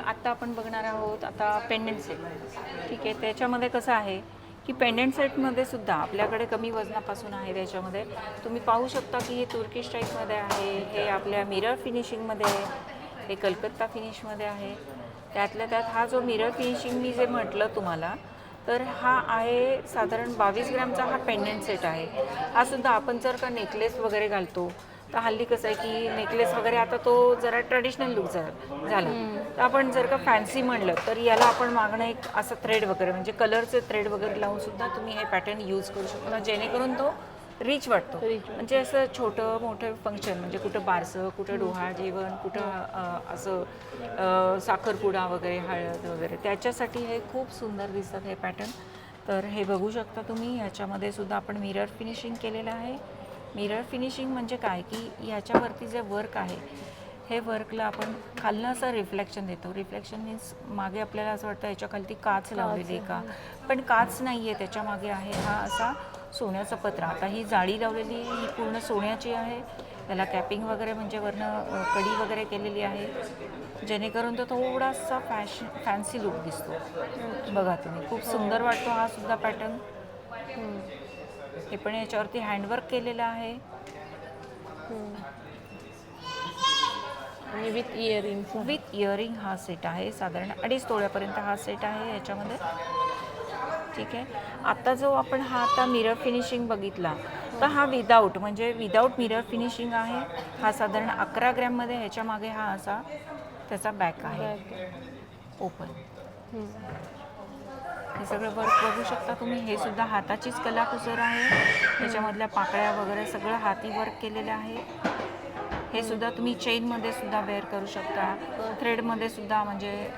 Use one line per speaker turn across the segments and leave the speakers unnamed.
आता आपण बघणार आहोत आता पेंडंट सेट. ठीक आहे, त्याच्यामध्ये कसं आहे की पेंडंट सेटमध्ये सुद्धा आपल्याकडे कमी वजनापासून आहे. त्याच्यामध्ये तुम्ही पाहू शकता की हे तुर्किश टाईपमध्ये आहे, हे आपल्या मिरर फिनिशिंगमध्ये आहे, हे कलकत्ता फिनिशमध्ये आहे. त्यातल्या त्यात हा जो मिरर फिनिशिंग मी जे म्हटलं तुम्हाला, तर हा आहे साधारण 22 ग्रॅमचा हा पेंडंट सेट आहे. हा सुद्धा आपण जर का नेकलेस वगैरे घालतो तर हल्ली कसं आहे की नेकलेस वगैरे आता तो जरा ट्रेडिशनल लुक झाला. तर आपण जर का फॅन्सी म्हणलं तर याला आपण मागणं एक असं थ्रेड वगैरे म्हणजे कलरचे थ्रेड वगैरे लावून सुद्धा तुम्ही हे पॅटर्न यूज करू शकता, जेणेकरून तो रिच वाटतो. म्हणजे असं छोटं मोठं फंक्शन म्हणजे कुठं बारसं, कुठं डोहाळ जेवण, कुठं असं साखरपुडा वगैरे, हळद वगैरे, त्याच्यासाठी हे खूप सुंदर दिसतात हे पॅटर्न. तर हे बघू शकता तुम्ही. याच्यामध्ये सुद्धा आपण मिरर फिनिशिंग केलेलं आहे. मिरर फिनिशिंग म्हणजे काय की ह्याच्यावरती जे वर्क आहे हे वर्कला आपण खालनं असं रिफ्लेक्शन देतो. रिफ्लेक्शन मीन्स मागे आपल्याला असं वाटतं याच्या खालती काच लावलेली आहे का, पण काच नाही आहे, त्याच्या मागे आहे हा असा सोन्याचा पत्रा. आता ही जाळी लावलेली ही पूर्ण सोन्याची आहे. त्याला कॅपिंग वगैरे म्हणजे वरनं कडी वगैरे केलेली आहे, जेणेकरून तो थोडासा फॅन्सी लुक दिसतो. बघा तुम्ही, खूप सुंदर वाटतो हा सुद्धा पॅटर्न. हे पण याच्यावरती हँडवर्क केलेलं आहे.
आणि विथ
इयरिंग हा सेट आहे. साधारण 2.5 तोळ्यापर्यंत हा सेट आहे याच्यामध्ये. ठीक आहे, आता जो आपण हा आता मिरर फिनिशिंग बघितला तर हा विदाऊट म्हणजे विदाऊट मिरर फिनिशिंग आहे. हा साधारण 11 ग्रॅममध्ये. ह्याच्या मागे हा असा त्याचा बॅक आहे ओपन. हे सगळं वर्क बघू शकता तुम्ही. हे सुद्धा हाताचीच कलाकुसर आहे. त्याच्यामधल्या पाकळ्या वगैरे सगळं हाती वर्क केलेलं आहे. हे सुद्धा तुम्ही चेनमध्ये सुद्धा वेअर करू शकता, थ्रेडमध्ये सुद्धा. म्हणजे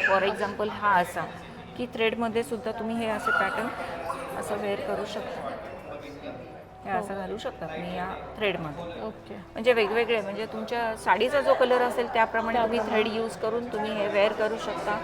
फॉर एक्झाम्पल हा असा की थ्रेडमध्ये सुद्धा तुम्ही हे असे पॅटर्न असं वेअर करू शकता. हे असं घालू शकता तुम्ही या थ्रेडमध्ये.
ओके,
म्हणजे वेगवेगळे म्हणजे तुमच्या साडीचा जो कलर असेल त्याप्रमाणे तुम्ही थ्रेड यूज करून तुम्ही हे वेअर करू शकता.